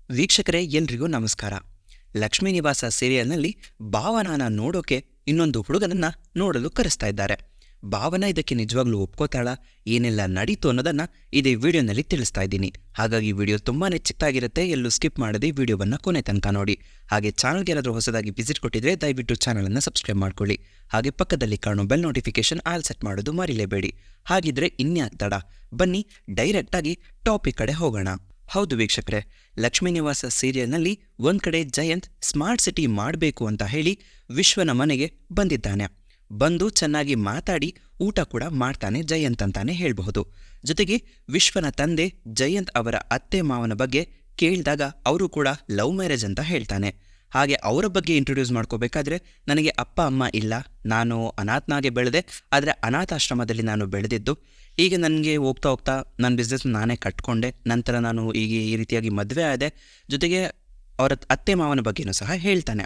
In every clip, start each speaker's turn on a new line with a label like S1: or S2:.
S1: ವೀಕ್ಷಕರೇ ಎಲ್ರಿಗೂ ನಮಸ್ಕಾರ. ಲಕ್ಷ್ಮೀ ನಿವಾಸ ಸೀರಿಯಲ್ನಲ್ಲಿ ಭಾವನಾನ ನೋಡೋಕೆ ಇನ್ನೊಂದು ಹುಡುಗನನ್ನ ನೋಡಲು ಕರೆಸ್ತಾ ಇದ್ದಾರೆ. ಭಾವನ ಇದಕ್ಕೆ ನಿಜವಾಗ್ಲೂ ಒಪ್ಕೋತಾಳ, ಏನೆಲ್ಲ ನಡೀತು ಅನ್ನೋದನ್ನ ಇದೇ ವಿಡಿಯೋನಲ್ಲಿ ತಿಳಿಸ್ತಾ ಇದ್ದೀನಿ. ಹಾಗಾಗಿ ವಿಡಿಯೋ ತುಂಬಾನೇ ಚಿಕ್ಕದಾಗಿರುತ್ತೆ, ಎಲ್ಲೂ ಸ್ಕಿಪ್ ಮಾಡದೆ ವಿಡಿಯೋವನ್ನ ಕೊನೆ ತನಕ ನೋಡಿ. ಹಾಗೆ ಚಾನಲ್ಗೆ ಏನಾದರೂ ಹೊಸದಾಗಿ ವಿಸಿಟ್ ಕೊಟ್ಟಿದ್ರೆ ದಯವಿಟ್ಟು ಚಾನಲನ್ನು ಸಬ್ಸ್ಕ್ರೈಬ್ ಮಾಡ್ಕೊಳ್ಳಿ. ಹಾಗೆ ಪಕ್ಕದಲ್ಲಿ ಕಾಣೋ ಬೆಲ್ ನೋಟಿಫಿಕೇಶನ್ ಆಲ್ ಸೆಟ್ ಮಾಡೋದು ಮರಿಲೇಬೇಡಿ. ಹಾಗಿದ್ರೆ ಇನ್ಯಾಕ್ ತಡ, ಬನ್ನಿ ಡೈರೆಕ್ಟ್ ಆಗಿ ಟಾಪಿಕ್ ಕಡೆ ಹೋಗೋಣ. ಹೌದು ವೀಕ್ಷಕರೇ, ಲಕ್ಷ್ಮೀ ನಿವಾಸ ಸೀರಿಯಲ್ನಲ್ಲಿ ಒಂದ್ ಕಡೆ ಜಯಂತ್ ಸ್ಮಾರ್ಟ್ ಸಿಟಿ ಮಾಡಬೇಕು ಅಂತ ಹೇಳಿ ವಿಶ್ವನ ಮನೆಗೆ ಬಂದಿದ್ದಾನೆ. ಬಂದು ಚೆನ್ನಾಗಿ ಮಾತಾಡಿ ಊಟ ಕೂಡ ಮಾಡ್ತಾನೆ ಜಯಂತ್ ಅಂತಾನೆ ಹೇಳಬಹುದು. ಜೊತೆಗೆ ವಿಶ್ವನ ತಂದೆ ಜಯಂತ್ ಅವರ ಅತ್ತೆ ಮಾವನ ಬಗ್ಗೆ ಕೇಳಿದಾಗ ಅವರು ಕೂಡ ಲವ್ ಮ್ಯಾರೇಜ್ ಅಂತ ಹೇಳ್ತಾನೆ. ಹಾಗೆ ಅವರ ಬಗ್ಗೆ ಇಂಟ್ರೊಡ್ಯೂಸ್ ಮಾಡ್ಕೋಬೇಕಾದ್ರೆ, ನನಗೆ ಅಪ್ಪ ಅಮ್ಮ ಇಲ್ಲ, ನಾನು ಅನಾಥನಾಗೆ ಬೆಳೆದೆ, ಆದರೆ ಅನಾಥಾಶ್ರಮದಲ್ಲಿ ನಾನು ಬೆಳೆದಿದ್ದು. ಈಗ ನನಗೆ ಹೋಗ್ತಾ ಹೋಗ್ತಾ ನನ್ನ ಬಿಸ್ನೆಸ್ ನಾನೇ ಕಟ್ಕೊಂಡೆ. ನಂತರ ನಾನು ಈಗ ಈ ರೀತಿಯಾಗಿ ಮದುವೆ ಆದೆ. ಜೊತೆಗೆ ಅವರ ಅತ್ತೆ ಮಾವನ ಬಗ್ಗೆನೂ ಸಹ ಹೇಳ್ತಾನೆ.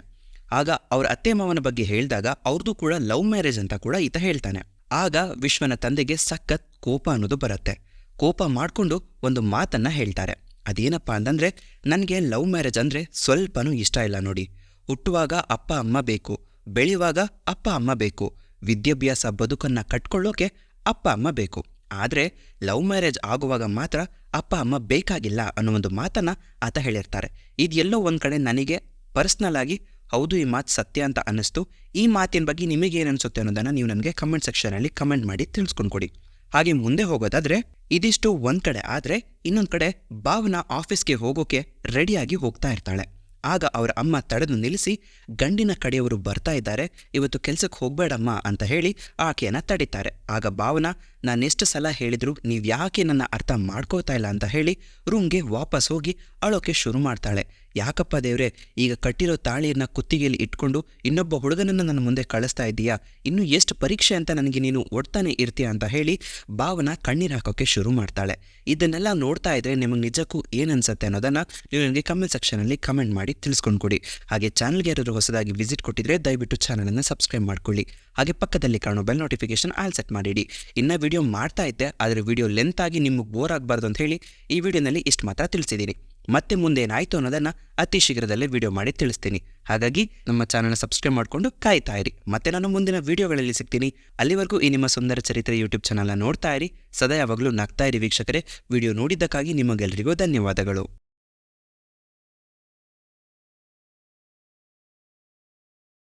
S1: ಆಗ ಅವ್ರ ಅತ್ತೆ ಮಾವನ ಬಗ್ಗೆ ಹೇಳಿದಾಗ ಅವ್ರದ್ದು ಕೂಡ ಲವ್ ಮ್ಯಾರೇಜ್ ಅಂತ ಕೂಡ ಈತ ಹೇಳ್ತಾನೆ. ಆಗ ವಿಶ್ವನ ತಂದೆಗೆ ಸಖತ್ ಕೋಪ ಅನ್ನೋದು ಬರುತ್ತೆ. ಕೋಪ ಮಾಡಿಕೊಂಡು ಒಂದು ಮಾತನ್ನ ಹೇಳ್ತಾರೆ. ಅದೇನಪ್ಪ ಅಂತಂದ್ರೆ, ನನಗೆ ಲವ್ ಮ್ಯಾರೇಜ್ ಅಂದರೆ ಸ್ವಲ್ಪನೂ ಇಷ್ಟ ಇಲ್ಲ ನೋಡಿ. ಹುಟ್ಟುವಾಗ ಅಪ್ಪ ಅಮ್ಮ ಬೇಕು, ಬೆಳೆಯುವಾಗ ಅಪ್ಪ ಅಮ್ಮ ಬೇಕು, ವಿದ್ಯಾಭ್ಯಾಸ ಬದುಕನ್ನು ಕಟ್ಕೊಳ್ಳೋಕೆ ಅಪ್ಪ ಅಮ್ಮ ಬೇಕು. ಆದರೆ ಲವ್ ಮ್ಯಾರೇಜ್ ಆಗುವಾಗ ಮಾತ್ರ ಅಪ್ಪ ಅಮ್ಮ ಬೇಕಾಗಿಲ್ಲ ಅನ್ನೋ ಒಂದು ಮಾತನ್ನು ಆತ ಹೇಳಿರ್ತಾರೆ. ಇದೆಲ್ಲೋ ಒಂದು ಕಡೆ ನನಗೆ ಪರ್ಸ್ನಲ್ ಆಗಿ ಹೌದು ಈ ಮಾತು ಸತ್ಯ ಅಂತ ಅನ್ನಿಸ್ತು. ಈ ಮಾತಿನ ಬಗ್ಗೆ ನಿಮಗೇನು ಅನಿಸುತ್ತೆ ಅನ್ನೋದನ್ನು ನೀವು ನನಗೆ ಕಮೆಂಟ್ ಸೆಕ್ಷನಲ್ಲಿ ಕಮೆಂಟ್ ಮಾಡಿ ತಿಳಿಸ್ಕೊಂಡು ಕೊಡಿ. ಹಾಗೆ ಮುಂದೆ ಹೋಗೋದಾದ್ರೆ, ಇದಿಷ್ಟು ಒಂದ್ ಕಡೆ ಆದರೆ ಇನ್ನೊಂದು ಕಡೆ ಭಾವನಾ ಆಫೀಸ್ಗೆ ಹೋಗೋಕೆ ರೆಡಿಯಾಗಿ ಹೋಗ್ತಾ ಇರ್ತಾಳೆ. ಆಗ ಅವರ ಅಮ್ಮ ತಡೆದು ನಿಲ್ಲಿಸಿ, ಗಂಡಿನ ಕಡೆಯವರು ಬರ್ತಾ ಇದ್ದಾರೆ, ಇವತ್ತು ಕೆಲ್ಸಕ್ಕೆ ಹೋಗ್ಬೇಡಮ್ಮ ಅಂತ ಹೇಳಿ ಆಕೆಯನ್ನ ತಡೀತಾರೆ. ಆಗ ಭಾವನಾ, ನಾನೆಷ್ಟು ಸಲ ಹೇಳಿದ್ರು ನೀವು ಯಾಕೆ ನನ್ನ ಅರ್ಥ ಮಾಡ್ಕೋತಾ ಇಲ್ಲ ಅಂತ ಹೇಳಿ ರೂಮ್ಗೆ ವಾಪಸ್ ಹೋಗಿ ಅಳೋಕೆ ಶುರು ಮಾಡ್ತಾಳೆ. ಯಾಕಪ್ಪ ದೇವ್ರೆ, ಈಗ ಕಟ್ಟಿರೋ ತಾಳಿಯನ್ನ ಕುತ್ತಿಗೆಯಲ್ಲಿ ಇಟ್ಕೊಂಡು ಇನ್ನೊಬ್ಬ ಹುಡುಗನನ್ನು ನನ್ನ ಮುಂದೆ ಕಳಿಸ್ತಾ ಇದ್ದೀಯಾ, ಇನ್ನು ಎಷ್ಟು ಪರೀಕ್ಷೆ ಅಂತ ನನಗೆ ನೀನು ಒಡ್ತಾನೆ ಇರ್ತೀಯ ಅಂತ ಹೇಳಿ ಭಾವನಾ ಕಣ್ಣೀರು ಹಾಕೋಕೆ ಶುರು ಮಾಡ್ತಾಳೆ. ಇದನ್ನೆಲ್ಲ ನೋಡ್ತಾ ಇದ್ರೆ ನಿಮಗೆ ನಿಜಕ್ಕೂ ಏನನ್ಸುತ್ತೆ ಅನ್ನೋದನ್ನ ನೀವು ನನಗೆ ಕಮೆಂಟ್ ಸೆಕ್ಷನಲ್ಲಿ ಕಮೆಂಟ್ ಮಾಡಿ ತಿಳಿಸ್ಕೊಂಡು ಕೊಡಿ. ಹಾಗೆ ಚಾನಲ್ಗೆ ಯಾರಾದರೂ ಹೊಸದಾಗಿ ವಿಸಿಟ್ ಕೊಟ್ಟಿದ್ರೆ ದಯವಿಟ್ಟು ಚಾನಲನ್ನು ಸಬ್ಸ್ಕ್ರೈಬ್ ಮಾಡ್ಕೊಳ್ಳಿ. ಹಾಗೆ ಪಕ್ಕದಲ್ಲಿ ಕಾಣೋ ಬೆಲ್ ನೋಟಿಫಿಕೇಶನ್ ಆಲ್ ಸೆಟ್ ಮಾಡಿಡಿ. ಇನ್ನು ವಿಡಿಯೋ ಮಾಡ್ತಾ ಇದ್ದೆ, ಆದರೆ ವಿಡಿಯೋ ಲೆಂತ್ ಆಗಿ ನಿಮಗೆ ಬೋರ್ ಆಗಬಾರ್ದು ಅಂತ ಹೇಳಿ ಈ ವಿಡಿಯೋನಲ್ಲಿ ಇಷ್ಟು ಮಾತ್ರ ತಿಳಿಸಿದ್ದೀನಿ. ಮತ್ತೆ ಮುಂದೆ ಏನಾಯಿತು ಅನ್ನೋದನ್ನು ಅತಿ ಶೀಘ್ರದಲ್ಲೇ ವಿಡಿಯೋ ಮಾಡಿ ತಿಳಿಸ್ತೀನಿ. ಹಾಗಾಗಿ ನಮ್ಮ ಚಾನಲ್ನ ಸಬ್ಸ್ಕ್ರೈಬ್ ಮಾಡಿಕೊಂಡು ಕಾಯ್ತಾ ಇರಿ. ಮತ್ತೆ ನಾನು ಮುಂದಿನ ವಿಡಿಯೋಗಳಲ್ಲಿ ಸಿಗ್ತೀನಿ. ಅಲ್ಲಿವರೆಗೂ ಈ ನಿಮ್ಮ ಸುಂದರ ಚರಿತ್ರೆ ಯೂಟ್ಯೂಬ್ ಚಾನಲ್ನ ನೋಡ್ತಾ ಇರಿ. ಸದಾ ಯಾವಾಗಲೂ ನಗ್ತಾ ಇರಿ ವೀಕ್ಷಕರೇ. ವಿಡಿಯೋ ನೋಡಿದ್ದಕ್ಕಾಗಿ ನಿಮಗೆಲ್ಲರಿಗೂ ಧನ್ಯವಾದಗಳು.